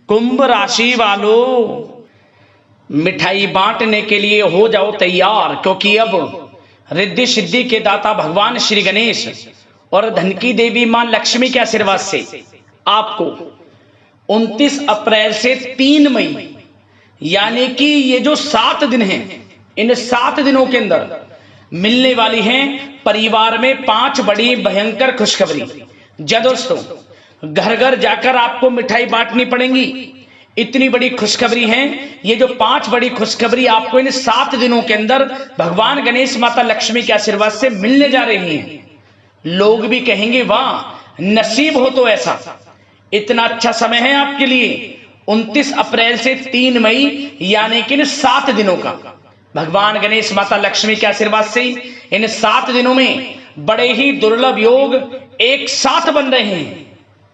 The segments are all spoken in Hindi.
कुंभ राशि वालों, मिठाई बांटने के लिए हो जाओ तैयार, क्योंकि अब रिद्धि सिद्धि के दाता भगवान श्री गणेश और धन की देवी मां लक्ष्मी के आशीर्वाद से आपको 29 अप्रैल से 3 मई यानी कि ये जो 7 दिन हैं, इन 7 दिनों के अंदर मिलने वाली हैं परिवार में 5 बड़ी भयंकर खुशखबरी। जी दोस्तों, घर घर जाकर आपको मिठाई बांटनी पड़ेगी। इतनी बड़ी खुशखबरी है। ये जो 5 बड़ी खुशखबरी आपको इन 7 दिनों के अंदर भगवान गणेश माता लक्ष्मी के आशीर्वाद से मिलने जा रही हैं। लोग भी कहेंगे वाह, नसीब हो तो ऐसा। इतना अच्छा समय है आपके लिए 29 अप्रैल से 3 मई यानी कि इन 7 दिनों का भगवान गणेश माता लक्ष्मी के आशीर्वाद से इन 7 दिनों में बड़े ही दुर्लभ योग एक साथ बन रहे हैं,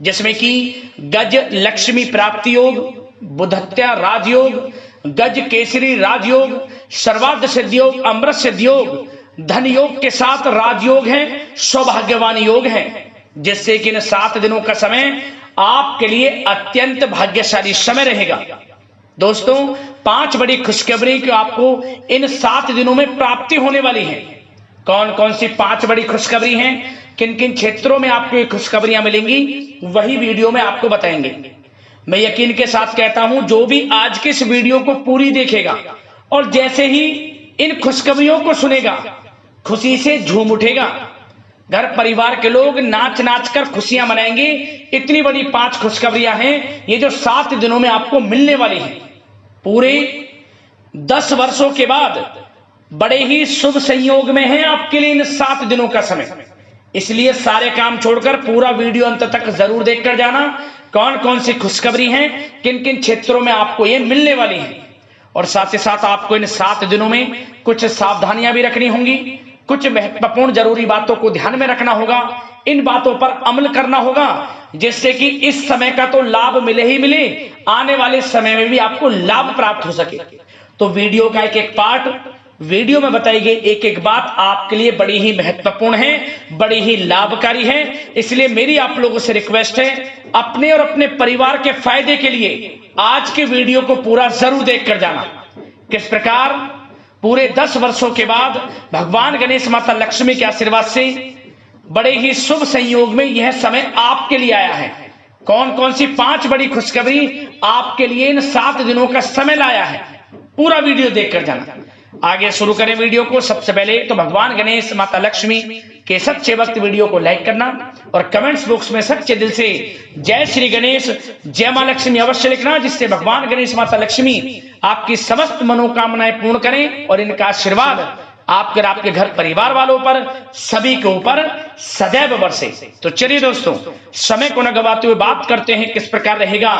जिसमें कि गज लक्ष्मी प्राप्ति योग, बुधत्या राजयोग, गज केसरी राजयोग, सर्वार्थ सिद्धि योग, अमृत सिद्धि योग, धन योग के साथ राजयोग है, सौभाग्यवान योग है, जिससे कि इन 7 दिनों का समय आपके लिए अत्यंत भाग्यशाली समय रहेगा। दोस्तों, 5 बड़ी खुशखबरी की आपको इन 7 दिनों में प्राप्ति होने वाली है। कौन कौन सी 5 बड़ी खुशखबरी हैं, किन किन क्षेत्रों में आपको ये खुशखबरियां मिलेंगी, वही वीडियो में आपको बताएंगे। मैं यकीन के साथ कहता हूं, जो भी आज के इस वीडियो को पूरी देखेगा और जैसे ही इन खुशखबरियों को सुनेगा, खुशी से झूम उठेगा। घर परिवार के लोग नाच नाच कर खुशियां मनाएंगे। इतनी बड़ी 5 खुशखबरियां हैं ये जो 7 दिनों में आपको मिलने वाली हैं। पूरे 10 वर्षों के बाद बड़े ही शुभ संयोग में है आपके लिए इन 7 दिनों का समय। इसलिए सारे काम छोड़कर पूरा वीडियो अंत तक जरूर देखकर जाना। कौन कौन सी खुशखबरी हैं, किन किन क्षेत्रों में आपको ये मिलने वाली है, और साथ ही साथ आपको इन 7 दिनों में कुछ सावधानियां भी रखनी होंगी, कुछ महत्वपूर्ण जरूरी बातों को ध्यान में रखना होगा, इन बातों पर अमल करना होगा, जिससे कि इस समय का तो लाभ मिले ही मिले, आने वाले समय में भी आपको लाभ प्राप्त हो सके। तो वीडियो का एक एक पार्ट, वीडियो में बताई गई एक एक बात आपके लिए बड़ी ही महत्वपूर्ण है, बड़ी ही लाभकारी है। इसलिए मेरी आप लोगों से रिक्वेस्ट है, अपने और अपने परिवार के फायदे के लिए आज के वीडियो को पूरा जरूर देखकर जाना। किस प्रकार पूरे 10 वर्षों के बाद भगवान गणेश माता लक्ष्मी के आशीर्वाद से बड़े ही शुभ संयोग में यह समय आपके लिए आया है। कौन कौन सी 5 बड़ी खुशखबरी आपके लिए इन 7 दिनों का समय लाया है, पूरा वीडियो देखकर जाना। आगे शुरू करें वीडियो को। सबसे पहले तो भगवान गणेश माता लक्ष्मी के सच्चे भक्त वीडियो को लाइक करना और कमेंट्स बॉक्स में सच्चे दिल से जय श्री गणेश, जय मां लक्ष्मी अवश्य लिखना, जिससे भगवान गणेश माता लक्ष्मी आपकी समस्त मनोकामनाएं पूर्ण करें और इनका आशीर्वाद आपके घर परिवार वालों पर, सभी के ऊपर सदैव बरसे। तो चलिए दोस्तों, समय को न गवाते हुए बात करते हैं किस प्रकार रहेगा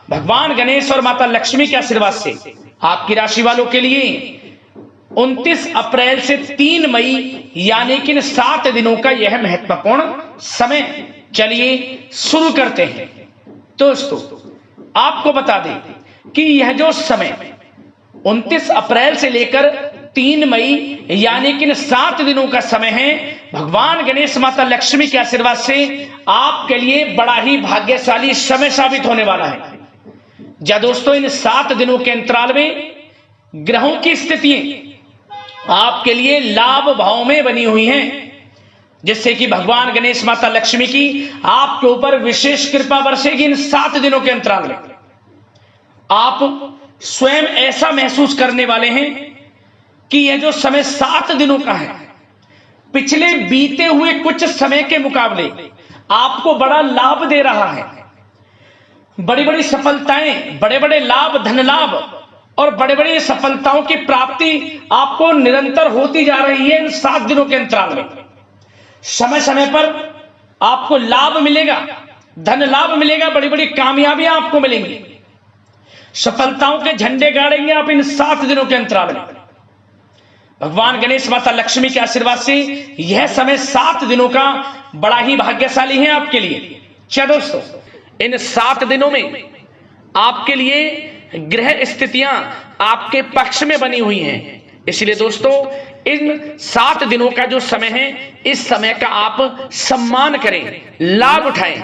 भगवान गणेश और माता लक्ष्मी के आशीर्वाद से आपकी राशि वालों के लिए 29 अप्रैल से 3 मई यानी कि 7 दिनों का यह महत्वपूर्ण समय। चलिए शुरू करते हैं। दोस्तों, आपको बता दें कि यह जो समय 29 अप्रैल से लेकर 3 मई यानी कि 7 दिनों का समय है, भगवान गणेश माता लक्ष्मी के आशीर्वाद से आपके लिए बड़ा ही भाग्यशाली समय साबित होने वाला है। जा दोस्तों, इन 7 दिनों के अंतराल में ग्रहों की स्थितियां आपके लिए लाभ भाव में बनी हुई हैं, जिससे कि भगवान गणेश माता लक्ष्मी की आपके ऊपर विशेष कृपा बरसेगी। इन 7 दिनों के अंतराल में आप स्वयं ऐसा महसूस करने वाले हैं कि यह जो समय 7 दिनों का है, पिछले बीते हुए कुछ समय के मुकाबले आपको बड़ा लाभ दे रहा है। बड़ी बड़ी सफलताएं, बड़े बड़े लाभ, धन लाभ और बड़े बड़े सफलताओं की प्राप्ति आपको निरंतर होती जा रही है। इन 7 दिनों के अंतराल में समय समय पर आपको लाभ मिलेगा, धन लाभ मिलेगा, बड़ी बड़ी कामयाबियां आपको मिलेंगी, सफलताओं के झंडे गाड़ेंगे आप इन 7 दिनों के अंतराल में। भगवान गणेश माता लक्ष्मी के आशीर्वाद से यह समय 7 दिनों का बड़ा ही भाग्यशाली है आपके लिए। चलो दोस्तों, इन 7 दिनों में आपके लिए ग्रह स्थितियां आपके पक्ष में बनी हुई हैं। इसलिए दोस्तों, इन 7 दिनों का जो समय है, इस समय का आप सम्मान करें, लाभ उठाएं।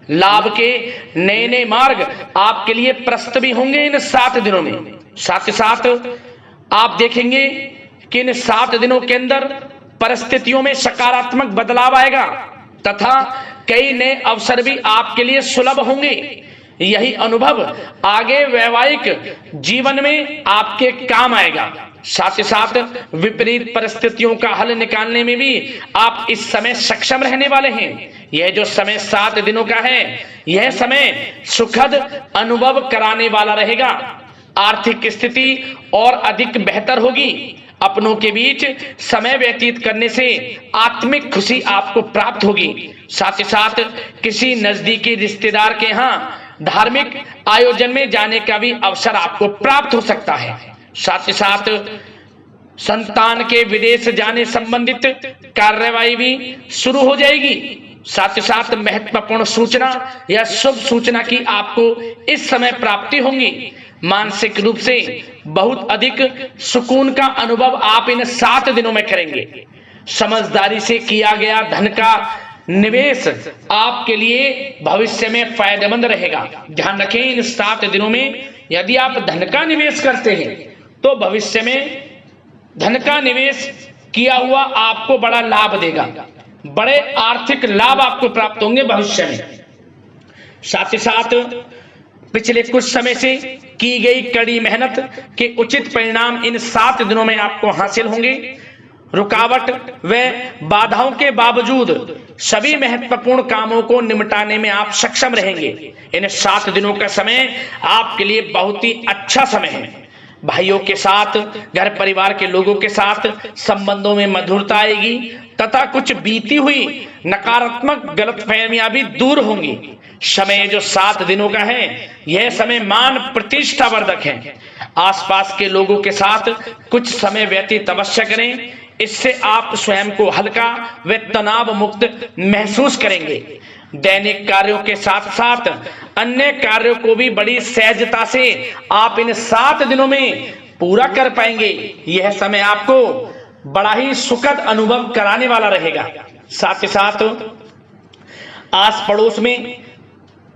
लाभ के नए नए मार्ग आपके लिए प्रशस्त भी होंगे इन 7 दिनों में। साथ ही साथ आप देखेंगे कि इन 7 दिनों के अंदर परिस्थितियों में सकारात्मक बदलाव आएगा तथा कई नए अवसर भी आपके लिए सुलभ होंगे। यही अनुभव आगे वैवाहिक जीवन में आपके काम आएगा। साथ ही साथ विपरीत परिस्थितियों का हल निकालने में भी आप इस समय सक्षम रहने वाले हैं। यह जो समय 7 दिनों का है, यह समय सुखद अनुभव कराने वाला रहेगा। आर्थिक स्थिति और अधिक बेहतर होगी। अपनों के बीच समय व्यतीत करने से आत्मिक खुशी आपको प्राप्त होगी। साथ ही साथ किसी नजदीकी रिश्तेदार के यहाँ धार्मिक आयोजन में जाने का भी अवसर आपको प्राप्त हो सकता है। साथ ही साथ संतान के विदेश जाने संबंधित कार्यवाही भी शुरू हो जाएगी। साथ ही साथ महत्वपूर्ण सूचना या शुभ सूचना की आपको इस समय प्राप्ति होंगी। मानसिक रूप से बहुत अधिक सुकून का अनुभव आप इन 7 दिनों में करेंगे। समझदारी से किया गया धन का निवेश आपके लिए भविष्य में फायदेमंद रहेगा। ध्यान रखें, इन 7 दिनों में यदि आप धन का निवेश करते हैं तो भविष्य में धन का निवेश किया हुआ आपको बड़ा लाभ देगा। बड़े आर्थिक लाभ आपको प्राप्त होंगे भविष्य में। साथ ही साथ पिछले कुछ समय से की गई कड़ी मेहनत के उचित परिणाम इन 7 दिनों में आपको हासिल होंगे। रुकावट व बाधाओं के बावजूद सभी महत्वपूर्ण कामों को निपटाने में आप सक्षम रहेंगे। इन 7 दिनों का समय आपके लिए बहुत ही अच्छा समय है। भाइयों के साथ, घर परिवार के लोगों के साथ संबंधों में मधुरता आएगी तथा कुछ बीती हुई नकारात्मक गलतफहमियां भी दूर होंगी। समय जो 7 दिनों का है, यह समय मान प्रतिष्ठा वर्धक है। आसपास के लोगों के साथ कुछ समय व्यतीत अवश्य करें। इससे आप स्वयं को हल्का व तनाव मुक्त महसूस करेंगे। दैनिक कार्यों के साथ साथ अन्य कार्यों को भी बड़ी सहजता से आप इन 7 दिनों में पूरा कर पाएंगे। यह समय आपको बड़ा ही सुखद अनुभव कराने वाला रहेगा। साथ ही साथ आस पड़ोस में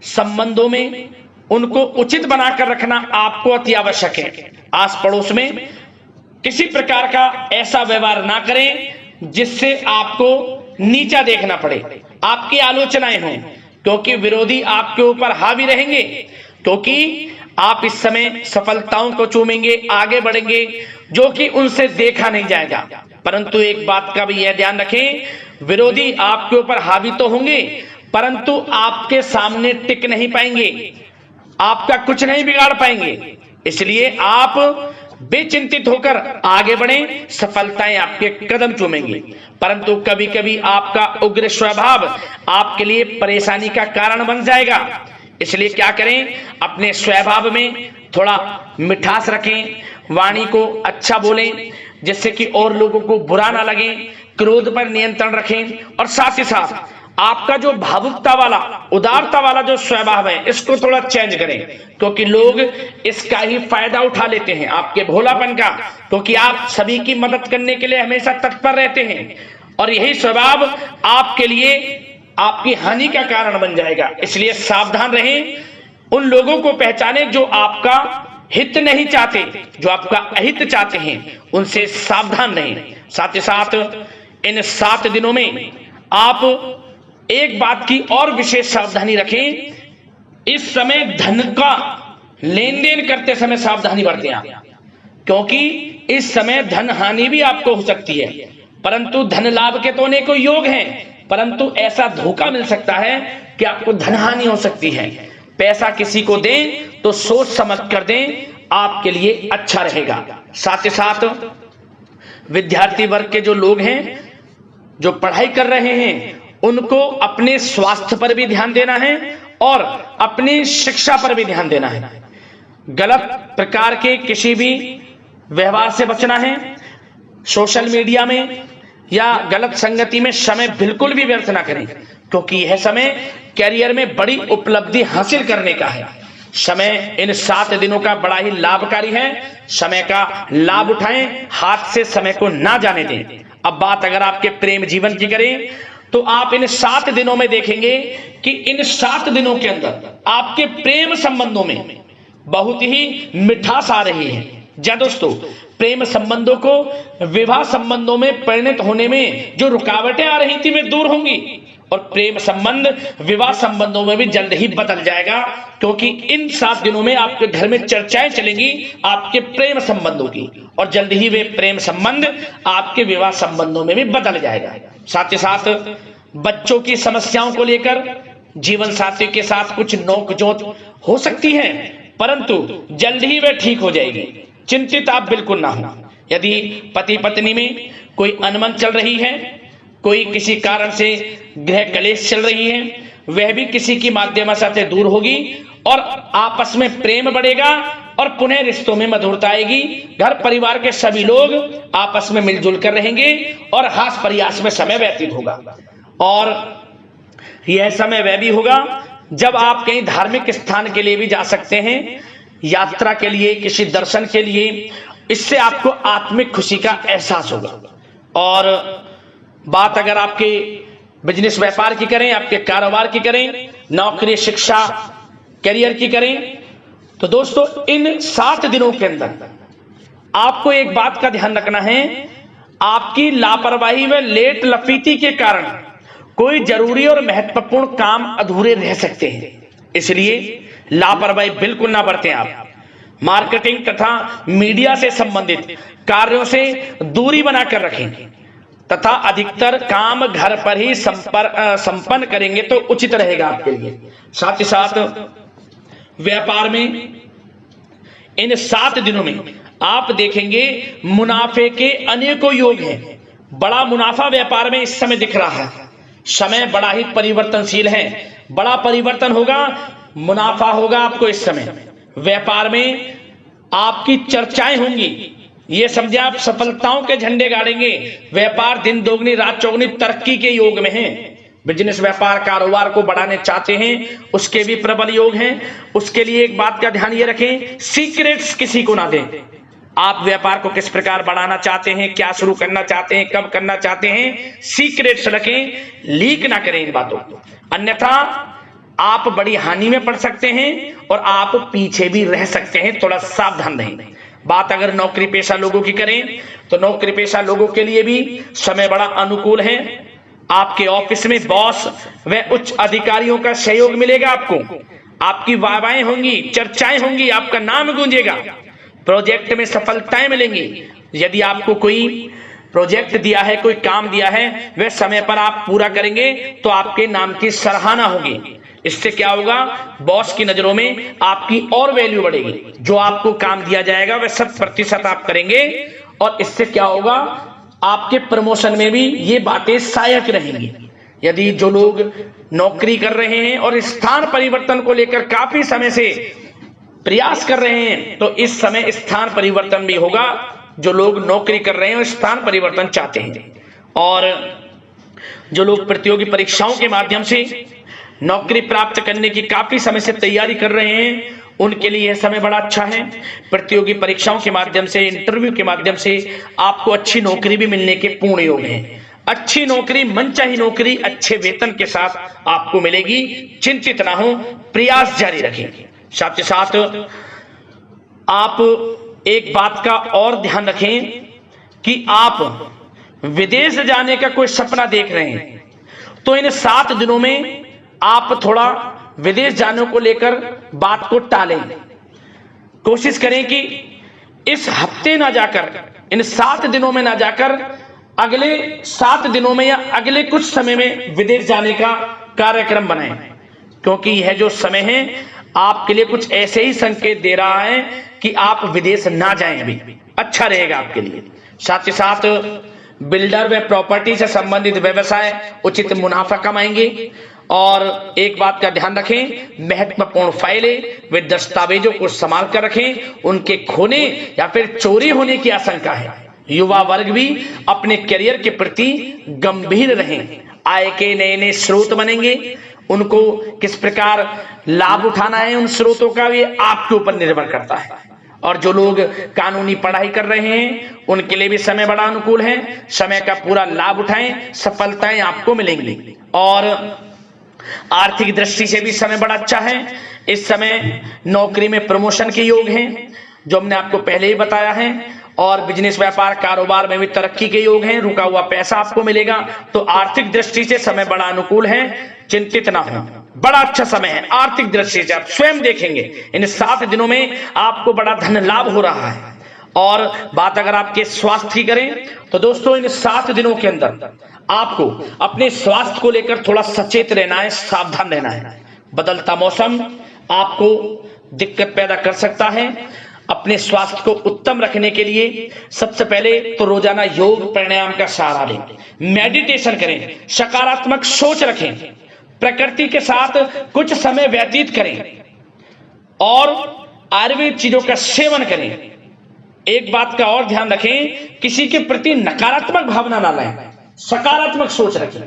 संबंधों में उनको उचित बनाकर रखना आपको अति आवश्यक है। आस पड़ोस में किसी प्रकार का ऐसा व्यवहार ना करें जिससे आपको नीचा देखना पड़े, आपकी आलोचनाएं हों, क्योंकि विरोधी आपके ऊपर हावी रहेंगे। क्योंकि आप इस समय सफलताओं को चूमेंगे, आगे बढ़ेंगे, जो कि उनसे देखा नहीं जाएगा। परंतु एक बात का भी यह ध्यान रखें, विरोधी आपके ऊपर हावी तो होंगे परंतु आपके सामने टिक नहीं पाएंगे, आपका कुछ नहीं बिगाड़ पाएंगे। इसलिए आप बेचिंतित होकर आगे बढ़ें, सफलताएं आपके कदम चूमेंगी। परंतु कभी कभी आपका उग्र स्वभाव आपके लिए परेशानी का कारण बन जाएगा। इसलिए क्या करें, अपने स्वभाव में थोड़ा मिठास रखें, वाणी को अच्छा बोलें जिससे कि और लोगों को बुरा ना लगे, क्रोध पर नियंत्रण रखें। और साथ ही साथ आपका जो भावुकता वाला, उदारता वाला जो स्वभाव है, इसको थोड़ा चेंज करें, क्योंकि लोग इसका ही फायदा उठा लेते हैं, आपके भोलापन का। क्योंकि आप सभी की मदद करने के लिए हमेशा तत्पर रहते हैं और यही स्वभाव आपके लिए आपकी हानि का कारण बन जाएगा। इसलिए सावधान रहें, उन लोगों को पहचानें जो आपका हित नहीं चाहते, जो आपका अहित चाहते हैं, उनसे सावधान रहें। साथ ही साथ इन 7 दिनों में आप एक बात की और विशेष सावधानी रखें, इस समय धन का लेन देन करते समय सावधानी बरतें आप, क्योंकि इस समय धन हानि भी आपको हो सकती है। परंतु धन लाभ के तो अनेकों योग हैं, परंतु ऐसा धोखा मिल सकता है कि आपको धन हानि हो सकती है। पैसा किसी को दें तो सोच समझ कर दें, आपके लिए अच्छा रहेगा। साथ ही साथ विद्यार्थी वर्ग के जो लोग हैं, जो पढ़ाई कर रहे हैं, उनको अपने स्वास्थ्य पर भी ध्यान देना है और अपनी शिक्षा पर भी ध्यान देना है। गलत प्रकार के किसी भी व्यवहार से बचना है। सोशल मीडिया में या गलत संगति में समय बिल्कुल भी व्यर्थ ना करें, क्योंकि यह समय कैरियर में बड़ी उपलब्धि हासिल करने का है। समय इन 7 दिनों का बड़ा ही लाभकारी है। समय का लाभ उठाएं, हाथ से समय को ना जाने दें। अब बात अगर आपके प्रेम जीवन की करें तो आप इन 7 दिनों में देखेंगे कि इन 7 दिनों के अंदर आपके प्रेम संबंधों में बहुत ही मिठास आ रही है। जी दोस्तों, प्रेम संबंधों को विवाह संबंधों में परिणत होने में जो रुकावटें आ रही थी वे दूर होंगी और प्रेम संबंध विवाह संबंधों में भी जल्द ही बदल जाएगा, क्योंकि इन 7 दिनों में आपके घर में चर्चाएं चलेंगी आपके प्रेम संबंधों की और जल्द ही वे प्रेम संबंध आपके विवाह संबंधों में भी बदल जाएगा। साथ ही साथ बच्चों की समस्याओं को लेकर जीवन साथी के साथ कुछ नोकझोंक हो सकती है, परंतु जल्द ही वे ठीक हो जाएगी। चिंतित आप बिल्कुल ना हो। यदि पति पत्नी में कोई अनबन चल रही है, कोई किसी कारण से गृह कलेश चल रही है, वह भी किसी की माध्यम से दूर होगी और आपस में प्रेम बढ़ेगा और पुनः रिश्तों में मधुरता आएगी। घर परिवार के सभी लोग आपस में मिलजुल कर रहेंगे और हास प्रयास में समय व्यतीत होगा। और यह समय वह भी होगा जब आप कहीं धार्मिक स्थान के लिए भी जा सकते हैं, यात्रा के लिए, किसी दर्शन के लिए। इससे आपको आत्मिक खुशी का एहसास होगा। और बात अगर आपके बिजनेस व्यापार की करें, आपके कारोबार की करें, नौकरी, शिक्षा, करियर की करें, तो दोस्तों इन 7 दिनों के अंदर आपको एक बात का ध्यान रखना है, आपकी लापरवाही व लेट लफीती के कारण कोई जरूरी और महत्वपूर्ण काम अधूरे रह सकते हैं। इसलिए लापरवाही बिल्कुल ना बरतें। आप मार्केटिंग तथा मीडिया से संबंधित कार्यों से दूरी बनाकर रखें तथा अधिकतर काम घर पर ही संपन्न करेंगे तो उचित रहेगा आपके लिए। साथ ही साथ व्यापार में इन 7 दिनों में आप देखेंगे मुनाफे के अनेकों योग हैं। बड़ा मुनाफा व्यापार में इस समय दिख रहा है। समय बड़ा ही परिवर्तनशील है, बड़ा परिवर्तन होगा, मुनाफा होगा आपको। इस समय व्यापार में आपकी चर्चाएं होंगी, ये समझे आप सफलताओं के झंडे गाड़ेंगे। व्यापार दिन दोगुनी रात चौगुनी तरक्की के योग में है। बिजनेस व्यापार कारोबार को बढ़ाने चाहते हैं, उसके भी प्रबल योग हैं। उसके लिए एक बात का ध्यान ये रखें, सीक्रेट्स किसी को ना दें। आप व्यापार को किस प्रकार बढ़ाना चाहते हैं, क्या शुरू करना चाहते हैं, कब करना चाहते हैं, सीक्रेट्स रखें, लीक ना करें इन बातों को, अन्यथा आप बड़ी हानि में पड़ सकते हैं और आप पीछे भी रह सकते हैं। थोड़ा सावधान रहें। बात अगर नौकरी पेशा लोगों की करें तो नौकरी पेशा लोगों के लिए भी समय बड़ा अनुकूल है। आपके ऑफिस में बॉस व उच्च अधिकारियों का सहयोग मिलेगा आपको, आपकी वाहवाहें होंगी, चर्चाएं होंगी, आपका नाम गूंजेगा, प्रोजेक्ट में सफलताएं मिलेंगी। यदि आपको कोई प्रोजेक्ट दिया है, कोई काम दिया है, वह समय पर आप पूरा करेंगे तो आपके नाम की सराहना होगी। इससे क्या होगा, बॉस की नजरों में आपकी और वैल्यू बढ़ेगी। जो आपको काम दिया जाएगा वह 100% आप करेंगे और इससे क्या होगा, आपके प्रमोशन में भी ये बातें सहायक रहेंगी। यदि जो लोग नौकरी कर रहे हैं और स्थान परिवर्तन को लेकर काफी समय से प्रयास कर रहे हैं तो इस समय स्थान परिवर्तन भी होगा। जो लोग नौकरी कर रहे हैं और स्थान परिवर्तन चाहते हैं, और जो लोग प्रतियोगी परीक्षाओं के माध्यम से नौकरी प्राप्त करने की काफी समय से तैयारी कर रहे हैं, उनके लिए यह समय बड़ा अच्छा है। प्रतियोगी परीक्षाओं के माध्यम से, इंटरव्यू के माध्यम से आपको अच्छी नौकरी भी मिलने के पूर्ण योग हैं। अच्छी नौकरी, मनचाही नौकरी अच्छे वेतन के साथ आपको मिलेगी। चिंतित ना हो, प्रयास जारी रखें। साथ ही साथ आप एक बात का और ध्यान रखें कि आप विदेश जाने का कोई सपना देख रहे हैं तो इन 7 दिनों में आप थोड़ा विदेश जाने को लेकर बात को टालें। कोशिश करें कि इस हफ्ते ना जाकर, इन 7 दिनों में ना जाकर, अगले 7 दिनों में या अगले कुछ समय में विदेश जाने का कार्यक्रम बनाएं, क्योंकि यह जो समय है आपके लिए कुछ ऐसे ही संकेत दे रहा है कि आप विदेश ना जाएं, अभी अच्छा रहेगा आपके लिए। साथ ही साथ बिल्डर व प्रॉपर्टी से संबंधित व्यवसाय उचित मुनाफा कमाएंगे। और एक बात का ध्यान रखें, महत्वपूर्ण फाइलें व दस्तावेजों को संभाल कर रखें, उनके खोने या फिर चोरी होने की आशंका है। युवा वर्ग भी अपने करियर के प्रति गंभीर रहें। आय के नए नए स्रोत बनेंगे, उनको किस प्रकार लाभ उठाना है उन स्रोतों का, ये आपके ऊपर निर्भर करता है। और जो लोग कानूनी पढ़ाई कर रहे हैं उनके लिए भी समय बड़ा अनुकूल है। समय का पूरा लाभ उठाएं, सफलताएं आपको मिलेंगी। और आर्थिक दृष्टि से भी समय बड़ा अच्छा है। इस समय नौकरी में प्रमोशन के योग हैं, जो हमने आपको पहले ही बताया है। और बिजनेस, व्यापार, कारोबार में भी तरक्की के योग हैं। रुका हुआ पैसा आपको मिलेगा। तो आर्थिक दृष्टि से समय बड़ा अनुकूल है, चिंतित ना हो, बड़ा अच्छा समय है। आर्थिक दृष्टि से आप स्वयं देखेंगे इन 7 दिनों में आपको बड़ा धन लाभ हो रहा है। और बात अगर आपके स्वास्थ्य की करें तो दोस्तों इन 7 दिनों के अंदर आपको अपने स्वास्थ्य को लेकर थोड़ा सचेत रहना है, सावधान रहना है। बदलता मौसम आपको दिक्कत पैदा कर सकता है। अपने स्वास्थ्य को उत्तम रखने के लिए सबसे पहले तो रोजाना योग प्राणायाम का सहारा लें, मेडिटेशन करें, सकारात्मक सोच रखें, प्रकृति के साथ कुछ समय व्यतीत करें और आयुर्वेद चीजों का सेवन करें। एक बात का और ध्यान रखें, किसी के प्रति नकारात्मक भावना ना लाएं, सकारात्मक सोच रखें।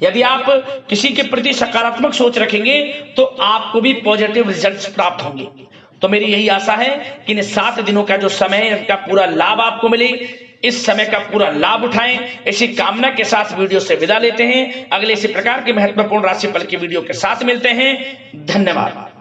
यदि आप किसी के प्रति सकारात्मक सोच रखेंगे तो आपको भी पॉजिटिव रिजल्ट्स प्राप्त होंगे। तो मेरी यही आशा है कि इन 7 दिनों का जो समय है इसका पूरा लाभ आपको मिले। इस समय का पूरा लाभ उठाएं, इसी कामना के साथ वीडियो से विदा लेते हैं। अगले इसी प्रकार के महत्वपूर्ण राशिफल की वीडियो के साथ मिलते हैं। धन्यवाद।